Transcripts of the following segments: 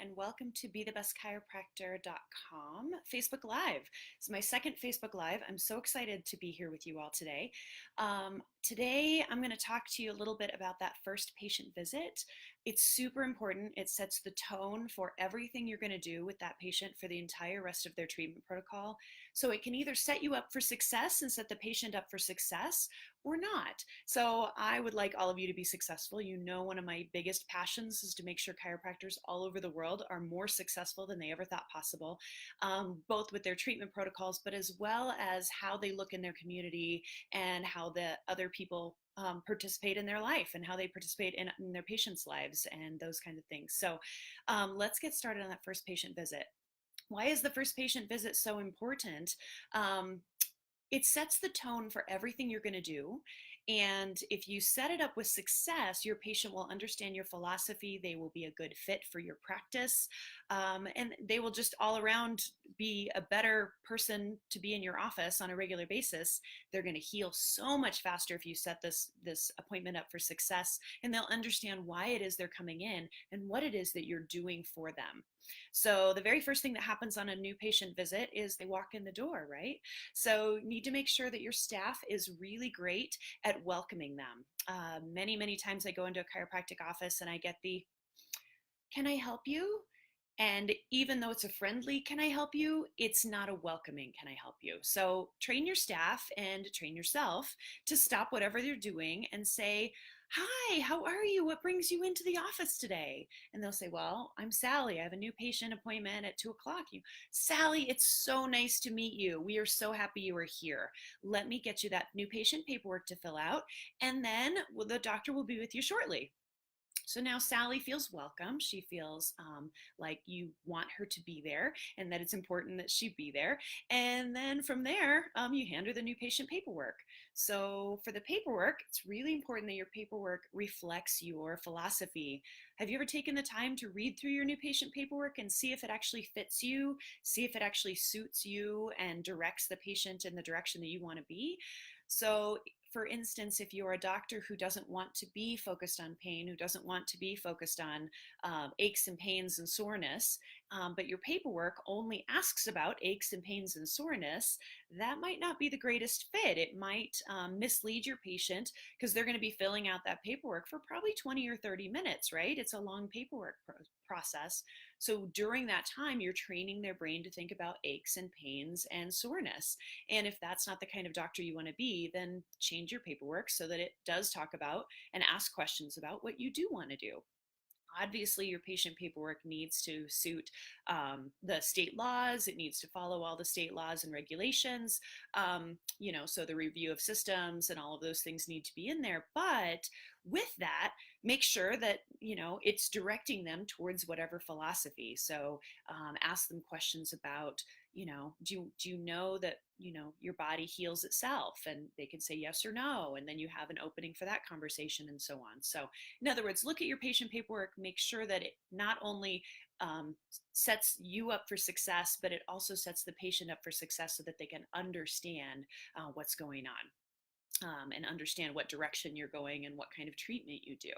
and welcome to BeTheBestChiropractor.com Facebook Live. It's my second Facebook Live. I'm so excited to be here with you all today. Today, I'm going to talk to you a little bit about that first patient visit. It's super important. It sets the tone for everything you're going to do with that patient for the entire rest of their treatment protocol. So it can either set you up for success and set the patient up for success or not. So I would like all of you to be successful. You know, one of my biggest passions is to make sure chiropractors all over the world are more successful than they ever thought possible, both with their treatment protocols, but as well as how they look in their community and how the other people participate in their life and how they participate in their patients' lives and those kinds of things. So let's get started on that first patient visit. Why is the first patient visit so important? It sets the tone for everything you're going to do. And if you set it up with success, your patient will understand your philosophy. They will be a good fit for your practice. And they will just all around be a better person to be in your office on a regular basis. They're going to heal so much faster if you set this appointment up for success. And they'll understand why it is they're coming in and what it is that you're doing for them. So the very first thing that happens on a new patient visit is they walk in the door, right? So you need to make sure that your staff is really great at welcoming them. Many times I go into a chiropractic office and I get the, "Can I help you?" And even though it's a friendly, "Can I help you?" it's not a welcoming, "Can I help you?" So train your staff and train yourself to stop whatever they're doing and say, "Hi, how are you? What brings you into the office today?" And they'll say, "Well, I'm Sally. I have a new patient appointment at 2 o'clock. Sally, it's so nice to meet you. We are so happy you are here. Let me get you that new patient paperwork to fill out, and then the doctor will be with you shortly." So now Sally feels welcome. She feels like you want her to be there and that it's important that she be there. And then from there, you hand her the new patient paperwork. So for the paperwork, it's really important that your paperwork reflects your philosophy. Have you ever taken the time to read through your new patient paperwork and see if it actually fits you, see if it actually suits you and directs the patient in the direction that you want to be? So for instance, if you're a doctor who doesn't want to be focused on pain, who doesn't want to be focused on aches and pains and soreness, but your paperwork only asks about aches and pains and soreness, that might not be the greatest fit. It might mislead your patient because they're going to be filling out that paperwork for probably 20 or 30 minutes, right? It's a long paperwork process. So during that time, you're training their brain to think about aches and pains and soreness. And if that's not the kind of doctor you want to be, then change your paperwork so that it does talk about and ask questions about what you do want to do. Obviously, your patient paperwork needs to suit the state laws. It needs to follow all the state laws and regulations. So the review of systems and all of those things need to be in there. But with that, make sure that, it's directing them towards whatever philosophy. So ask them questions about, do you know that, your body heals itself? And they can say yes or no. And then you have an opening for that conversation and so on. So in other words, look at your patient paperwork, make sure that it not only sets you up for success, but it also sets the patient up for success so that they can understand what's going on. And understand what direction you're going and what kind of treatment you do.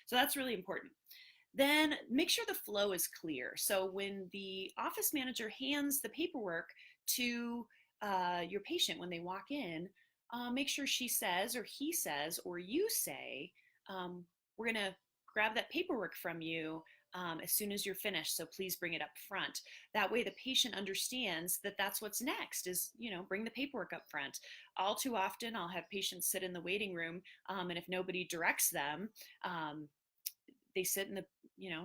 So that's really important. Then make sure the flow is clear. So when the office manager hands the paperwork to your patient when they walk in, make sure she says or he says or you say, "We're going to grab that paperwork from you as soon as you're finished, so please bring it up front." That way the patient understands that that's what's next is, bring the paperwork up front. All too often I'll have patients sit in the waiting room, and if nobody directs them, they sit in the,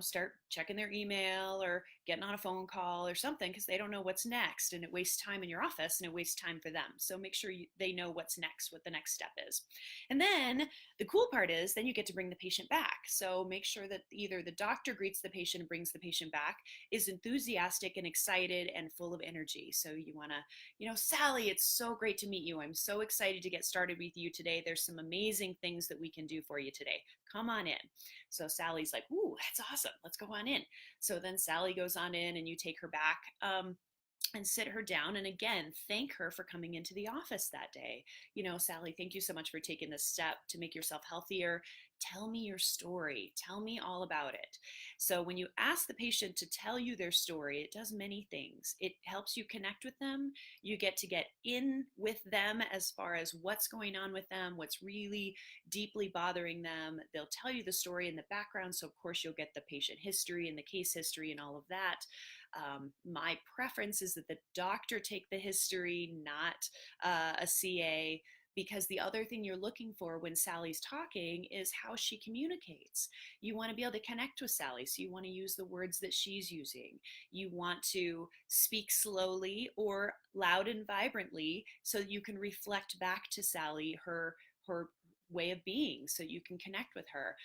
start checking their email or getting on a phone call or something because they don't know what's next, and it wastes time in your office and it wastes time for them. So make sure they know what's next, what the next step is. And then the cool part is then you get to bring the patient back. So make sure that either the doctor greets the patient and brings the patient back, is enthusiastic and excited and full of energy. So you want to, "Sally, it's so great to meet you. I'm so excited to get started with you today. There's some amazing things that we can do for you today. Come on in." So Sally's like, "Ooh, that's awesome. Let's go on in." So then Sally goes on in and you take her back and sit her down. And again, thank her for coming into the office that day. "Sally, thank you so much for taking this step to make yourself healthier. tell me your story. Tell me all about it. So when you ask the patient to tell you their story, it does many things. It helps you connect with them. You get in with them as far as what's going on with them, what's really deeply bothering them. They'll tell you the story in the background. So of course you'll get the patient history and the case history and all of that. My preference is that the doctor take the history, not a CA, because the other thing you're looking for when Sally's talking is how she communicates. You want to be able to connect with Sally, so you want to use the words that she's using. You want to speak slowly or loud and vibrantly so you can reflect back to Sally her way of being, so you can connect with her.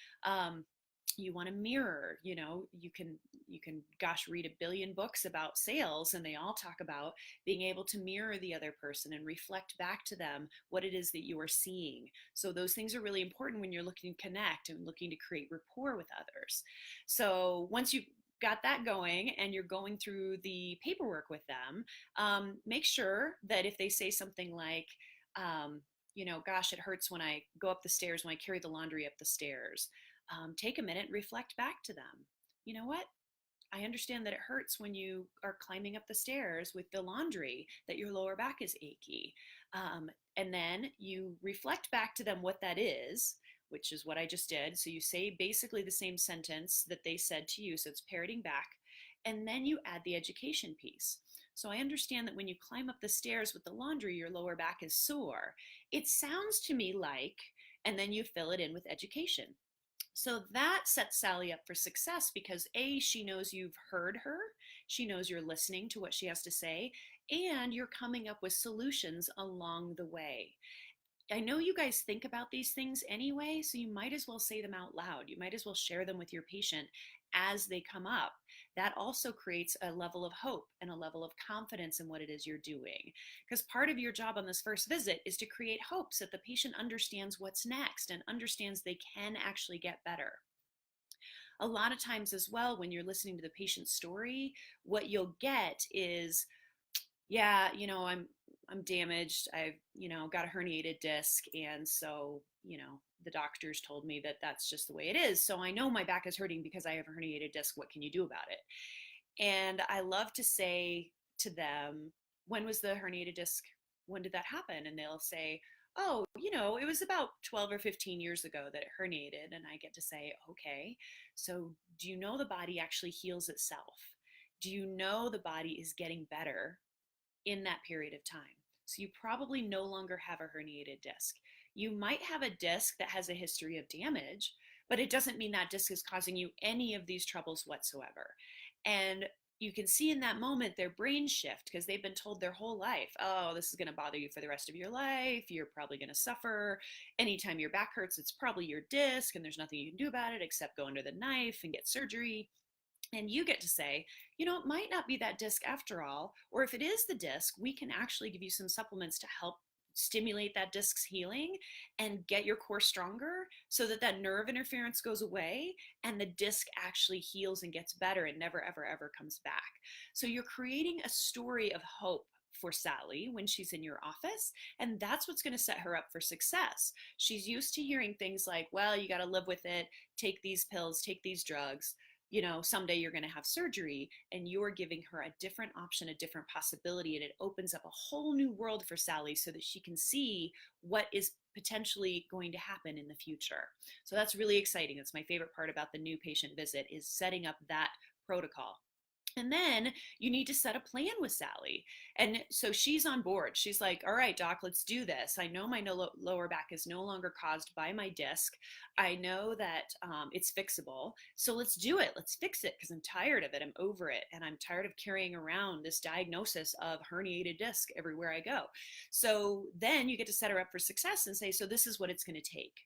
You want to mirror, you can gosh, read a billion books about sales, and they all talk about being able to mirror the other person and reflect back to them what it is that you are seeing. So those things are really important when you're looking to connect and looking to create rapport with others. So once you got that going and you're going through the paperwork with them, make sure that if they say something like, gosh, it hurts when I go up the stairs, when I carry the laundry up the stairs. Take a minute and reflect back to them. You know what? I understand that it hurts when you are climbing up the stairs with the laundry, that your lower back is achy. And then you reflect back to them what that is, which is what I just did. So you say basically the same sentence that they said to you. So it's parroting back. And then you add the education piece. So I understand that when you climb up the stairs with the laundry, your lower back is sore. It sounds to me like, and then you fill it in with education. So that sets Sally up for success because A, she knows you've heard her, she knows you're listening to what she has to say, and you're coming up with solutions along the way. I know you guys think about these things anyway, so you might as well say them out loud. You might as well share them with your patient as they come up. That also creates a level of hope and a level of confidence in what it is you're doing. Because part of your job on this first visit is to create hope so that the patient understands what's next and understands they can actually get better. A lot of times as well, when you're listening to the patient's story, what you'll get is, yeah, I'm damaged. I've, got a herniated disc. And so, the doctors told me that that's just the way it is. So I know my back is hurting because I have a herniated disc. What can you do about it? And I love to say to them, when was the herniated disc? When did that happen? And they'll say, oh, it was about 12 or 15 years ago that it herniated. And I get to say, okay, so do you know the body actually heals itself? Do you know the body is getting better in that period of time? So you probably no longer have a herniated disc. You might have a disc that has a history of damage, but it doesn't mean that disc is causing you any of these troubles whatsoever. And you can see in that moment their brain shift because they've been told their whole life, oh, this is going to bother you for the rest of your life. You're probably going to suffer. Anytime your back hurts, it's probably your disc, and there's nothing you can do about it except go under the knife and get surgery. And you get to say, it might not be that disc after all, or if it is the disc, we can actually give you some supplements to help stimulate that disc's healing and get your core stronger so that that nerve interference goes away and the disc actually heals and gets better and never, ever, ever comes back. So you're creating a story of hope for Sally when she's in your office, and that's what's going to set her up for success. She's used to hearing things like, well, you got to live with it, take these pills, take these drugs, someday you're going to have surgery, and you're giving her a different option, a different possibility, and it opens up a whole new world for Sally so that she can see what is potentially going to happen in the future. So that's really exciting. That's my favorite part about the new patient visit, is setting up that protocol. And then you need to set a plan with Sally. And so she's on board. She's like, all right, doc, let's do this. I know my lower back is no longer caused by my disc. I know that it's fixable. So let's do it. Let's fix it because I'm tired of it. I'm over it. And I'm tired of carrying around this diagnosis of herniated disc everywhere I go. So then you get to set her up for success and say, so this is what it's going to take.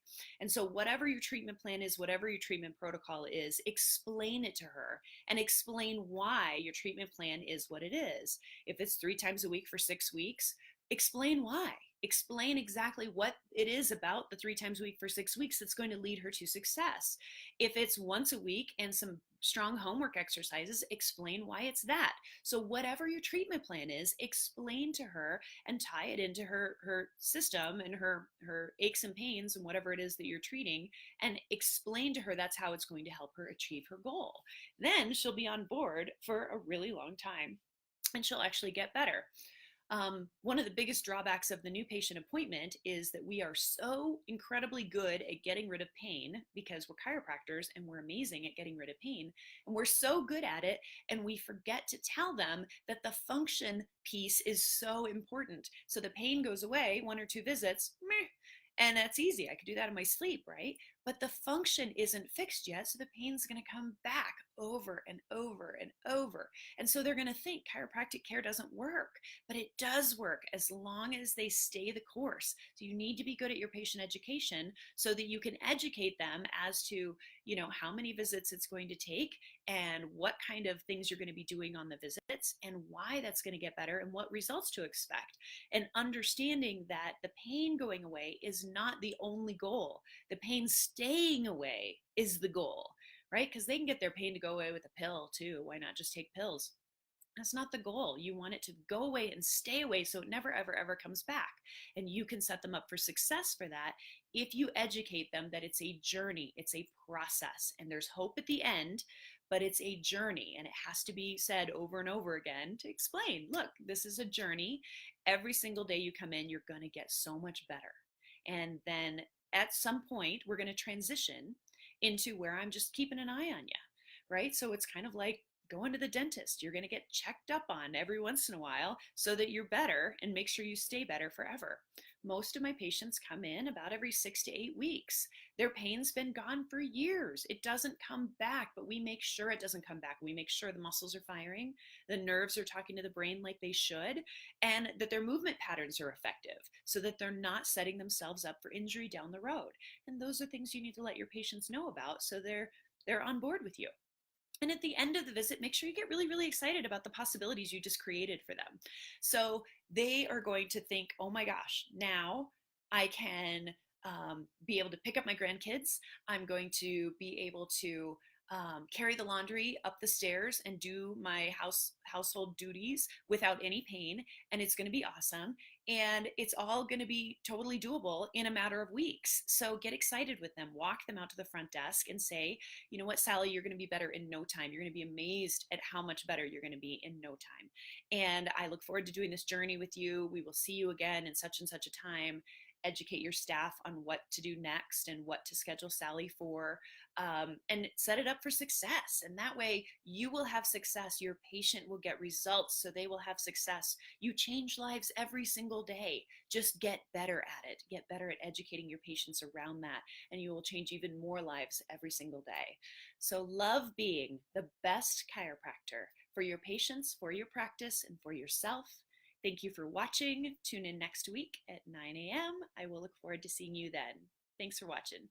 And so whatever your treatment plan is, whatever your treatment protocol is, explain it to her and explain why your treatment plan is what it is. If it's 3 times a week for 6 weeks, explain why. Explain exactly what it is about the 3 times a week for 6 weeks that's going to lead her to success. If it's once a week and some strong homework exercises, explain why it's that. So whatever your treatment plan is, explain to her and tie it into her system and her aches and pains and whatever it is that you're treating, and explain to her that's how it's going to help her achieve her goal. Then she'll be on board for a really long time and she'll actually get better. One of the biggest drawbacks of the new patient appointment is that we are so incredibly good at getting rid of pain because we're chiropractors and we're amazing at getting rid of pain. And we're so good at it, and we forget to tell them that the function piece is so important. So the pain goes away, 1 or 2 visits, meh, and that's easy. I could do that in my sleep, right? But the function isn't fixed yet, so the pain's going to come back over and over and over. And so they're going to think chiropractic care doesn't work, but it does work as long as they stay the course. So you need to be good at your patient education so that you can educate them as to, how many visits it's going to take and what kind of things you're going to be doing on the visits and why that's going to get better and what results to expect. And understanding that the pain going away is not the only goal. The pain staying away is the goal, right? Because they can get their pain to go away with a pill too. Why not just take pills? That's not the goal. You want it to go away and stay away so it never, ever, ever comes back. And you can set them up for success for that if you educate them that it's a journey, it's a process, and there's hope at the end, but it's a journey. And it has to be said over and over again to explain, look, this is a journey. Every single day you come in, you're going to get so much better. And then at some point, we're going to transition into where I'm just keeping an eye on you, right? So it's kind of like going to the dentist. You're going to get checked up on every once in a while so that you're better and make sure you stay better forever. Most of my patients come in about every 6 to 8 weeks. Their pain's been gone for years. It doesn't come back, but we make sure it doesn't come back. We make sure the muscles are firing, the nerves are talking to the brain like they should, and that their movement patterns are effective so that they're not setting themselves up for injury down the road. And those are things you need to let your patients know about so they're on board with you. And at the end of the visit, make sure you get really, really excited about the possibilities you just created for them. So they are going to think, oh my gosh, now I can be able to pick up my grandkids. I'm going to be able to carry the laundry up the stairs and do my household duties without any pain, and it's going to be awesome, and it's all going to be totally doable in a matter of weeks. So get excited with them, walk them out to the front desk and say, you know what, Sally, you're going to be better in no time. You're going to be amazed at how much better you're going to be in no time, and I look forward to doing this journey with you. We will see you again in such and such a time. Educate your staff on what to do next and what to schedule Sally for, and set it up for success. And that way you will have success. Your patient will get results, so they will have success. You change lives every single day. Just get better at it. Get better at educating your patients around that, and you will change even more lives every single day. So love being the best chiropractor for your patients, for your practice, and for yourself. Thank you for watching. Tune in next week at 9 a.m. I will look forward to seeing you then. Thanks for watching.